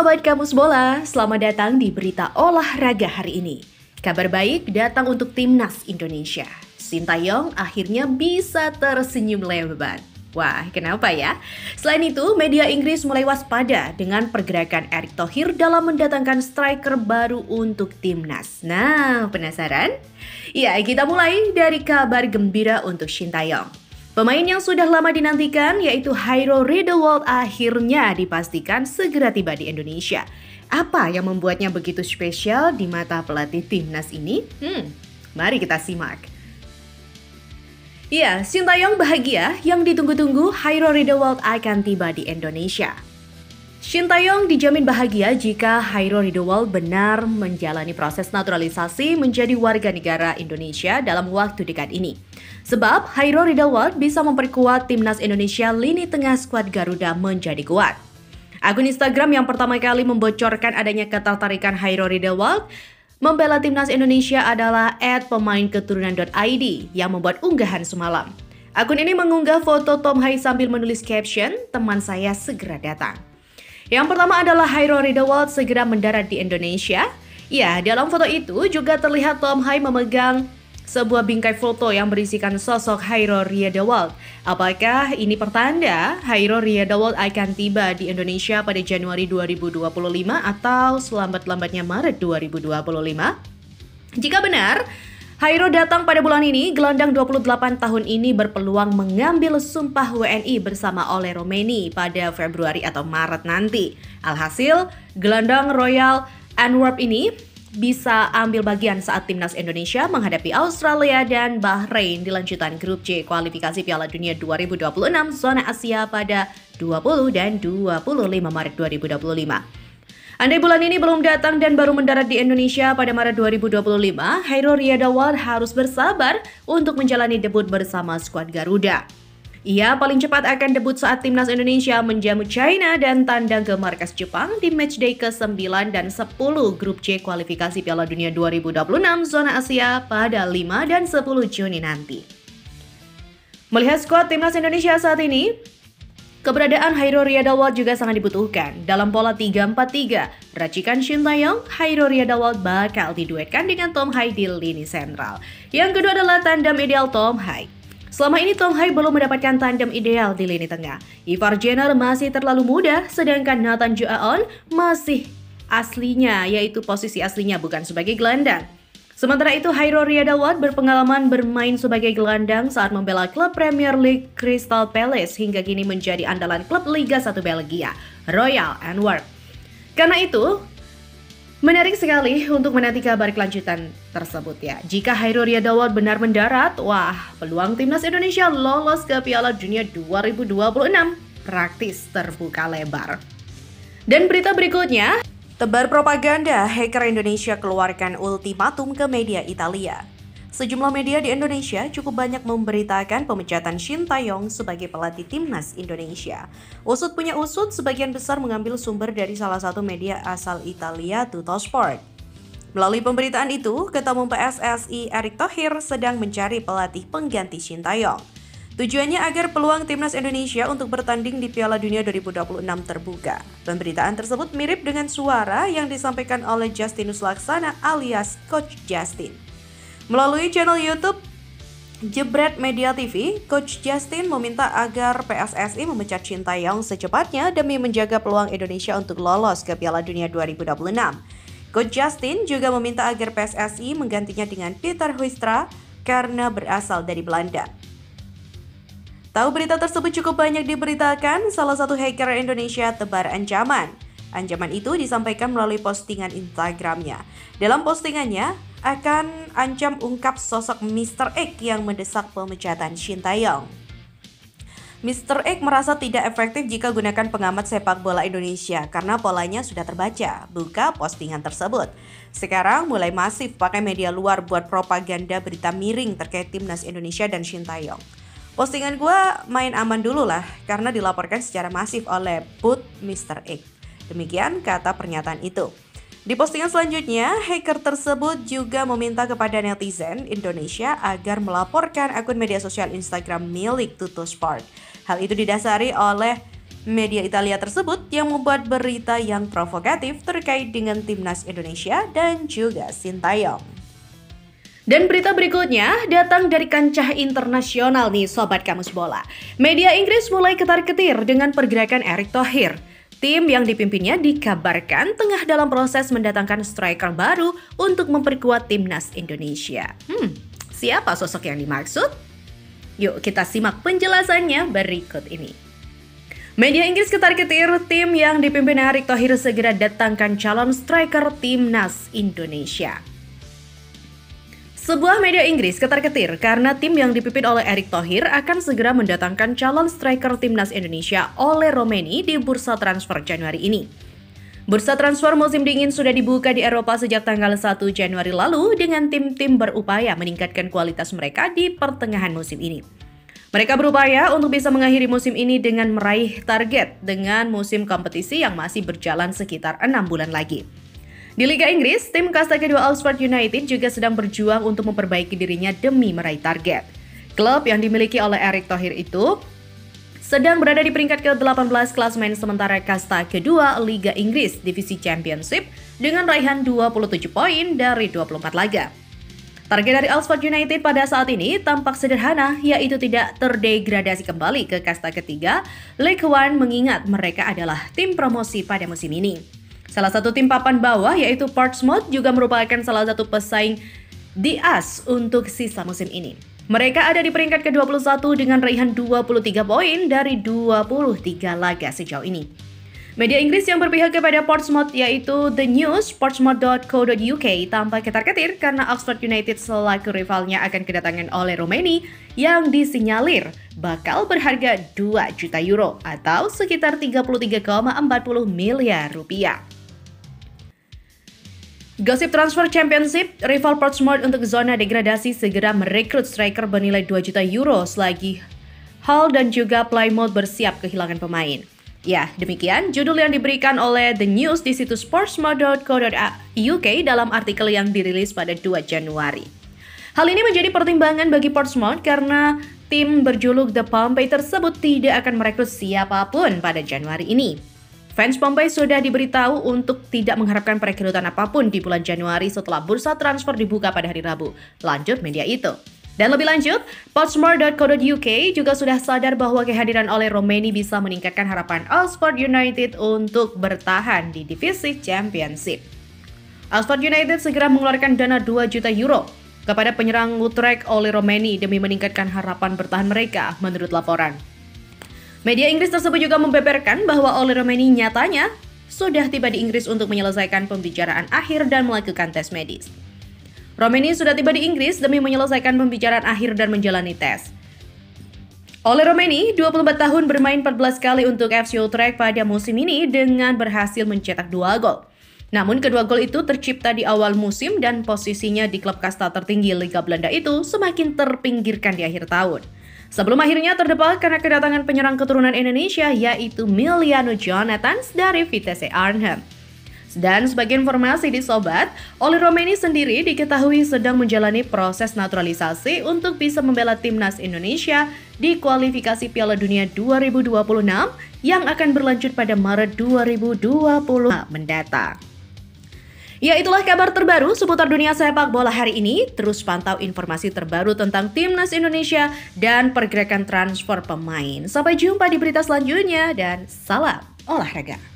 Sobat Kamus Bola, selamat datang di berita olahraga hari ini. Kabar baik datang untuk timnas Indonesia. Sintayong akhirnya bisa tersenyum lebar. Wah, kenapa ya? Selain itu, media Inggris mulai waspada dengan pergerakan Erick Thohir dalam mendatangkan striker baru untuk timnas. Nah, penasaran? Ya, kita mulai dari kabar gembira untuk Sintayong. Pemain yang sudah lama dinantikan yaitu Hairo Riedewald akhirnya dipastikan segera tiba di Indonesia. Apa yang membuatnya begitu spesial di mata pelatih timnas ini? Mari kita simak. Ya, Sintayong bahagia yang ditunggu-tunggu Hairo Riedewald akan tiba di Indonesia. Sintayong dijamin bahagia jika Hairo Riedewald benar menjalani proses naturalisasi menjadi warga negara Indonesia dalam waktu dekat ini. Sebab Hairo Riedewald bisa memperkuat timnas Indonesia lini tengah skuad Garuda menjadi kuat. Akun Instagram yang pertama kali membocorkan adanya ketertarikan Hairo Riedewald membela timnas Indonesia adalah @pemainketurunan.id yang membuat unggahan semalam. Akun ini mengunggah foto Tom Hai sambil menulis caption, "Teman saya segera datang." Yang pertama adalah Hairo Riedewald segera mendarat di Indonesia. Ya, dalam foto itu juga terlihat Tom Hai memegang sebuah bingkai foto yang berisikan sosok Hairo Riedewald. Apakah ini pertanda Hairo Riedewald akan tiba di Indonesia pada Januari 2025 atau selambat-lambatnya Maret 2025? Jika benar, Hairo datang pada bulan ini, gelandang 28 tahun ini berpeluang mengambil sumpah WNI bersama oleh Romeni pada Februari atau Maret nanti. Alhasil, gelandang Royal Antwerp ini bisa ambil bagian saat timnas Indonesia menghadapi Australia dan Bahrain di lanjutan grup C kualifikasi Piala Dunia 2026 zona Asia pada 20 dan 25 Maret 2025. Andai bulan ini belum datang dan baru mendarat di Indonesia pada Maret 2025, Hairo Riedewald harus bersabar untuk menjalani debut bersama skuad Garuda. Ia paling cepat akan debut saat timnas Indonesia menjamu China dan tandang ke markas Jepang di matchday ke-9 dan 10 grup C kualifikasi Piala Dunia 2026 zona Asia pada 5 dan 10 Juni nanti. Melihat skuad timnas Indonesia saat ini, keberadaan Hairo Riedewald juga sangat dibutuhkan. Dalam pola 3-4-3, racikan Sintayong, Hairo Riedewald bakal diduetkan dengan Tom Hai di lini sentral. Yang kedua adalah tandem ideal Tom Hai. Selama ini Tom Hai belum mendapatkan tandem ideal di lini tengah. Ivar Jenner masih terlalu muda, sedangkan Nathan Joaon masih aslinya, yaitu posisi aslinya bukan sebagai gelandang. Sementara itu Hairo Riedewald berpengalaman bermain sebagai gelandang saat membela klub Premier League Crystal Palace hingga kini menjadi andalan klub Liga 1 Belgia, Royal Antwerp. Karena itu, menarik sekali untuk menanti kabar kelanjutan tersebut ya. Jika Hairo Riedewald benar mendarat, wah, peluang timnas Indonesia lolos ke Piala Dunia 2026 praktis terbuka lebar. Dan berita berikutnya, tebar propaganda hacker Indonesia keluarkan ultimatum ke media Italia. Sejumlah media di Indonesia cukup banyak memberitakan pemecatan Sintayong sebagai pelatih timnas Indonesia. Usut punya usut, sebagian besar mengambil sumber dari salah satu media asal Italia, Tuttosport. Melalui pemberitaan itu, Ketua Umum PSSI Erick Thohir sedang mencari pelatih pengganti Sintayong. Tujuannya agar peluang timnas Indonesia untuk bertanding di Piala Dunia 2026 terbuka. Pemberitaan tersebut mirip dengan suara yang disampaikan oleh Justinus Laksana alias Coach Justin. Melalui channel YouTube Jebret Media TV, Coach Justin meminta agar PSSI memecat Sintayong secepatnya demi menjaga peluang Indonesia untuk lolos ke Piala Dunia 2026. Coach Justin juga meminta agar PSSI menggantinya dengan Peter Huistra karena berasal dari Belanda. Tahu berita tersebut cukup banyak diberitakan, salah satu hacker Indonesia tebar ancaman. Ancaman itu disampaikan melalui postingan Instagramnya. Dalam postingannya, akan ancam ungkap sosok Mr. X yang mendesak pemecatan Sintayong. Mr. X merasa tidak efektif jika gunakan pengamat sepak bola Indonesia karena polanya sudah terbaca, buka postingan tersebut. Sekarang mulai masif pakai media luar buat propaganda berita miring terkait timnas Indonesia dan Sintayong. Postingan gue main aman dulu lah karena dilaporkan secara masif oleh bot Mr. X. Demikian kata pernyataan itu. Di postingan selanjutnya, hacker tersebut juga meminta kepada netizen Indonesia agar melaporkan akun media sosial Instagram milik Tuttosport. Hal itu didasari oleh media Italia tersebut yang membuat berita yang provokatif terkait dengan timnas Indonesia dan juga Sintayong. Dan berita berikutnya datang dari kancah internasional nih Sobat Kamus Bola. Media Inggris mulai ketar-ketir dengan pergerakan Erick Thohir. Tim yang dipimpinnya dikabarkan tengah dalam proses mendatangkan striker baru untuk memperkuat timnas Indonesia. Siapa sosok yang dimaksud? Yuk kita simak penjelasannya berikut ini. Media Inggris ketar-ketir tim yang dipimpin Erick Thohir segera datangkan calon striker timnas Indonesia. Sebuah media Inggris ketar-ketir karena tim yang dipimpin oleh Erick Thohir akan segera mendatangkan calon striker timnas Indonesia Ole Romaini di bursa transfer Januari ini. Bursa transfer musim dingin sudah dibuka di Eropa sejak tanggal 1 Januari lalu dengan tim-tim berupaya meningkatkan kualitas mereka di pertengahan musim ini. Mereka berupaya untuk bisa mengakhiri musim ini dengan meraih target dengan musim kompetisi yang masih berjalan sekitar 6 bulan lagi. Di Liga Inggris, tim kasta kedua Oxford United juga sedang berjuang untuk memperbaiki dirinya demi meraih target. Klub yang dimiliki oleh Erick Thohir itu sedang berada di peringkat ke-18 klasemen sementara kasta kedua Liga Inggris Divisi Championship dengan raihan 27 poin dari 24 laga. Target dari Oxford United pada saat ini tampak sederhana, yaitu tidak terdegradasi kembali ke kasta ketiga League One mengingat mereka adalah tim promosi pada musim ini. Salah satu tim papan bawah yaitu Portsmouth juga merupakan salah satu pesaing di AS untuk sisa musim ini. Mereka ada di peringkat ke-21 dengan raihan 23 poin dari 23 laga sejauh ini. Media Inggris yang berpihak kepada Portsmouth yaitu The News, portsmouth.co.uk tampak ketar-ketir karena Oxford United selaku rivalnya akan kedatangan Ole Romaini yang disinyalir bakal berharga 2 juta euro atau sekitar 33,40 miliar rupiah. Gosip transfer Championship, rival Portsmouth untuk zona degradasi segera merekrut striker bernilai 2 juta euro selagi Hull dan juga Plymouth bersiap kehilangan pemain. Ya, demikian judul yang diberikan oleh The News di situs portsmouth.co.uk dalam artikel yang dirilis pada 2 Januari. Hal ini menjadi pertimbangan bagi Portsmouth karena tim berjuluk The Pompey tersebut tidak akan merekrut siapapun pada Januari ini. Fans Pompey sudah diberitahu untuk tidak mengharapkan perekrutan apapun di bulan Januari setelah bursa transfer dibuka pada hari Rabu. Lanjut media itu. Dan lebih lanjut, Portsmouth.co.uk juga sudah sadar bahwa kehadiran Ole Romaini bisa meningkatkan harapan Oxford United untuk bertahan di divisi Championship. Oxford United segera mengeluarkan dana 2 juta euro kepada penyerang Utrecht Ole Romaini demi meningkatkan harapan bertahan mereka, menurut laporan. Media Inggris tersebut juga membeberkan bahwa Ole Romaini nyatanya sudah tiba di Inggris untuk menyelesaikan pembicaraan akhir dan melakukan tes medis. Romaini sudah tiba di Inggris demi menyelesaikan pembicaraan akhir dan menjalani tes. Ole Romaini, 24 tahun, bermain 14 kali untuk FC Utrecht pada musim ini dengan berhasil mencetak 2 gol. Namun kedua gol itu tercipta di awal musim dan posisinya di klub kasta tertinggi Liga Belanda itu semakin terpinggirkan di akhir tahun. Sebelum akhirnya terdepak karena kedatangan penyerang keturunan Indonesia yaitu Miliano Jonathans dari Vitesse Arnhem. Dan sebagai informasi di Sobat, Ole Romaini sendiri diketahui sedang menjalani proses naturalisasi untuk bisa membela timnas Indonesia di kualifikasi Piala Dunia 2026 yang akan berlanjut pada Maret 2020 mendatang. Ya, itulah kabar terbaru seputar dunia sepak bola hari ini. Terus pantau informasi terbaru tentang timnas Indonesia dan pergerakan transfer pemain. Sampai jumpa di berita selanjutnya dan salam olahraga.